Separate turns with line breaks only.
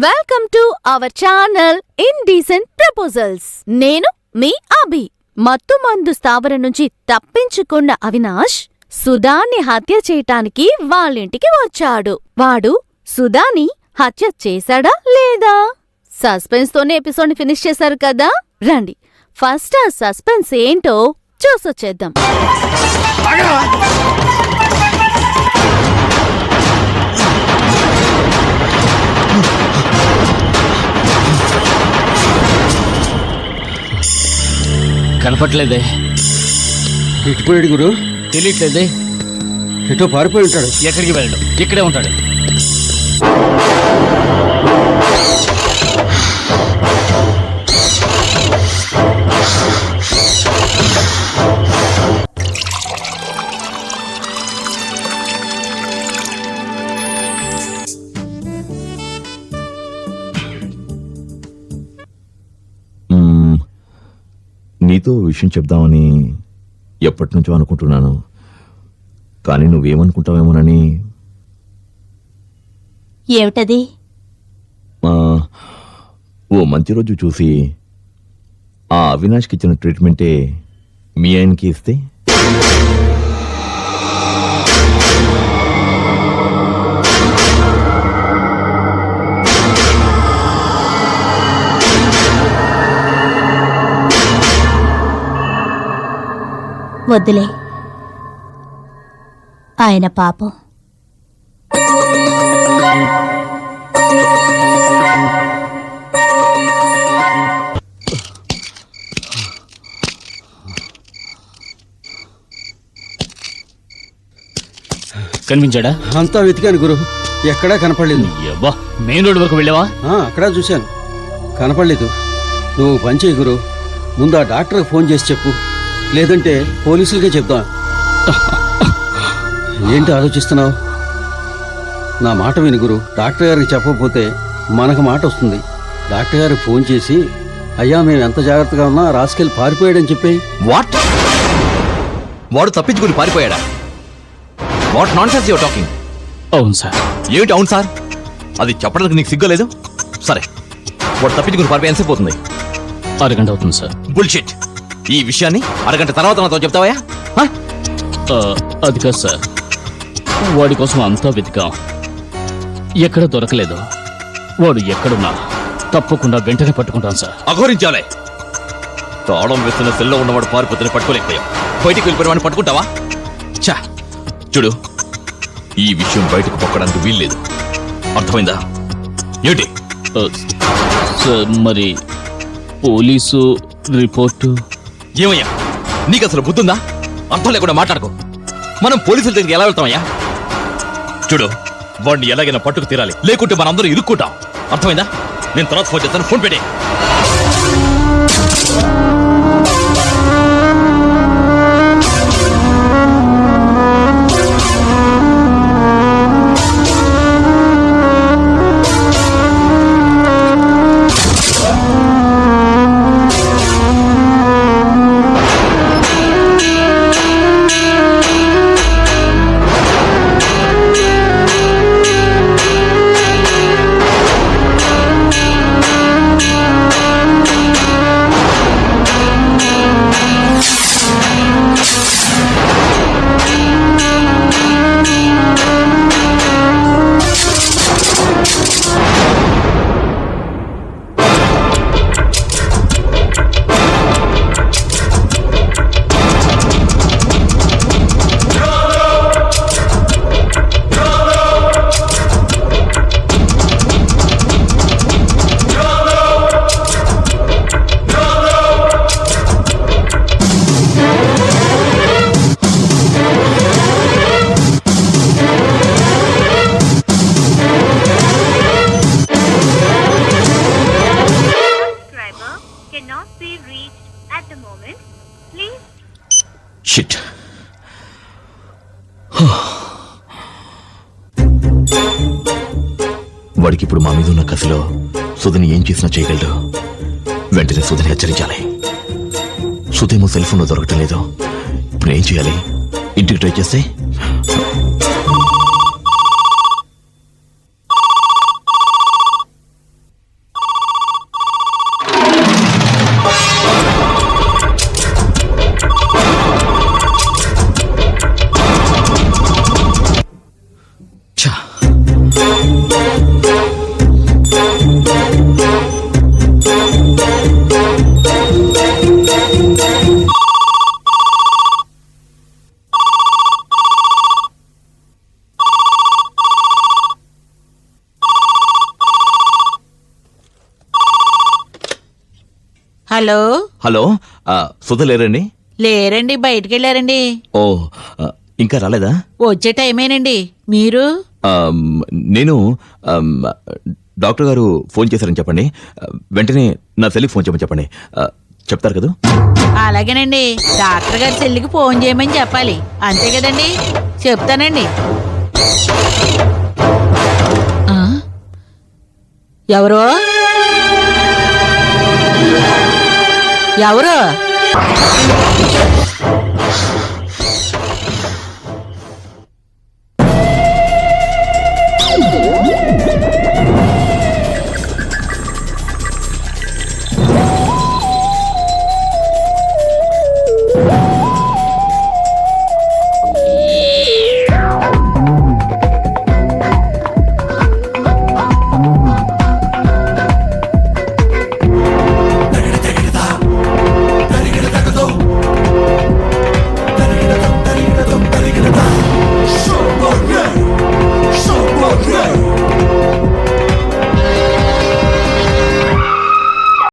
Welcome to our channel indecent proposals. నేను మీ అభి. మత్తు మందు స్థావరం నుంచి తప్పించుకున్న అవినాష్ సుధాని హత్య చేయటానికి వాళ్ళింటికి వచ్చాడు. వాడు సుధాని హత్య చేశాడా లేదా? సస్పెన్స్ తోనే ఎపిసోడ్ ని ఫినిష్ చేశారు కదా. రండి ఫస్ట్ ఆ సస్పెన్స్ ఏంటో చూసొచ్చేద్దాం.
కనపట్లేదే.
ఇటుపోయాడు గురు.
తెలియట్లేదే.
ఎటో పారిపోయి ఉంటాడు.
ఎక్కడికి వెళ్ళడు, ఇక్కడే ఉంటాడు.
నీతో విషయం చెప్దామని ఎప్పటి నుంచో అనుకుంటున్నాను, కానీ నువ్వేమనుకుంటావేమోనని.
ఏమిటది?
ఓ మంచి రోజు చూసి ఆ అవినాష్కి ఇచ్చిన ట్రీట్మెంటే మీ ఆయనకి ఇస్తే
వద్దులే, ఆయన పాపం.
కనిపించాడా?
అంతా వెతికాను గురు, ఎక్కడా కనపడలేదు.
అబ్బా, మెయిన్ రోడ్ వరకు వెళ్ళావా?
అక్కడా చూశాను, కనపడలేదు. నువ్వు పని చేయి గురు, ముందు ఆ డాక్టర్కి ఫోన్ చేసి చెప్పు, లేదంటే పోలీసులకే చెప్దాం. ఏంటి ఆలోచిస్తున్నావు? నా మాట విను గురు. డాక్టర్ గారికి చెప్పకపోతే మనకు మాట వస్తుంది. డాక్టర్ గారికి ఫోన్ చేసి, అయ్యా మేము ఎంత జాగ్రత్తగా ఉన్నా రాసుకెళ్ళి పారిపోయాడని చెప్పి.
వాట్? వాడు తప్పించుకుని పారిపోయాడా? What nonsense your talking?
అవును సార్.
ఏమిటి అవును సార్? అది చెప్పడానికి నీకు సిగ్గులేదు? సరే, వాడు తప్పించుకుని పారిపోయి ఎంతసేపు అవుతుంది?
అరగంట అవుతుంది సార్.
బుల్షిట్. ఈ విషయాన్ని అరగంట తర్వాత నాతో చెప్తావా?
అది కాదు సార్, వాడి కోసం అంతా వెతికాం, ఎక్కడ దొరకలేదు. వాడు ఎక్కడున్నా తప్పకుండా వెంటనే పట్టుకుంటాం సార్.
అఘోరించాలే. తాళం వేస్తున్న సెల్లో ఉన్నవాడు పారిపోతున్న పట్టుకోలేకపోయాం. బయటికి వెళ్ళిపోయిన వాడిని పట్టుకుంటావా? చా చూడు, ఈ విషయం బయటకు పొక్కడానికి వీల్లేదు, అర్థమైందా? ఏమిటి?
సార్, మరి పోలీసు రిపోర్టు?
ఏమయ్యా, నీకు అసలు బుద్ధుందా? అర్థం లేకుండా మాట్లాడుకో. మనం పోలీసుల దగ్గరికి ఎలా వెళ్తామయ్యా? చూడు, వాడిని ఎలాగైనా పట్టుకు తీరాలి, లేకుంటే మనందరూ ఇరుక్కుంటాం, అర్థమైందా? నేను తర్వాత ఫోన్ చేస్తాను, ఫోన్ పెట్టే. షిట్. వాడికి ఇప్పుడు మా మీద ఉన్న కసిలో సుధని ఏం చేసినా చేయగలడు. వెంటనే సుధని హెచ్చరించాలి. సుధేమో సెల్ ఫోన్లో దొరకటం లేదు. ఇప్పుడు ఏం చేయాలి? ఇంటికి ట్రై చేస్తే
హలో
హలో సుధ లేరండి?
లేరండి, బయటికి వెళ్ళారండి.
ఓ ఇంకా రాలేదా?
వచ్చే టైమేనండి. మీరు?
నేను డాక్టర్ గారు ఫోన్ చేశారని చెప్పండి. వెంటనే నా సెల్లికి ఫోన్ చేయమని చెప్పండి. చెప్తారు కదా?
అలాగేనండి, డాక్టర్ గారి చెల్లికి ఫోన్ చేయమని చెప్పాలి, అంతే కదండి? చెప్తానండి. ఆ? ఎవరో ఎవరో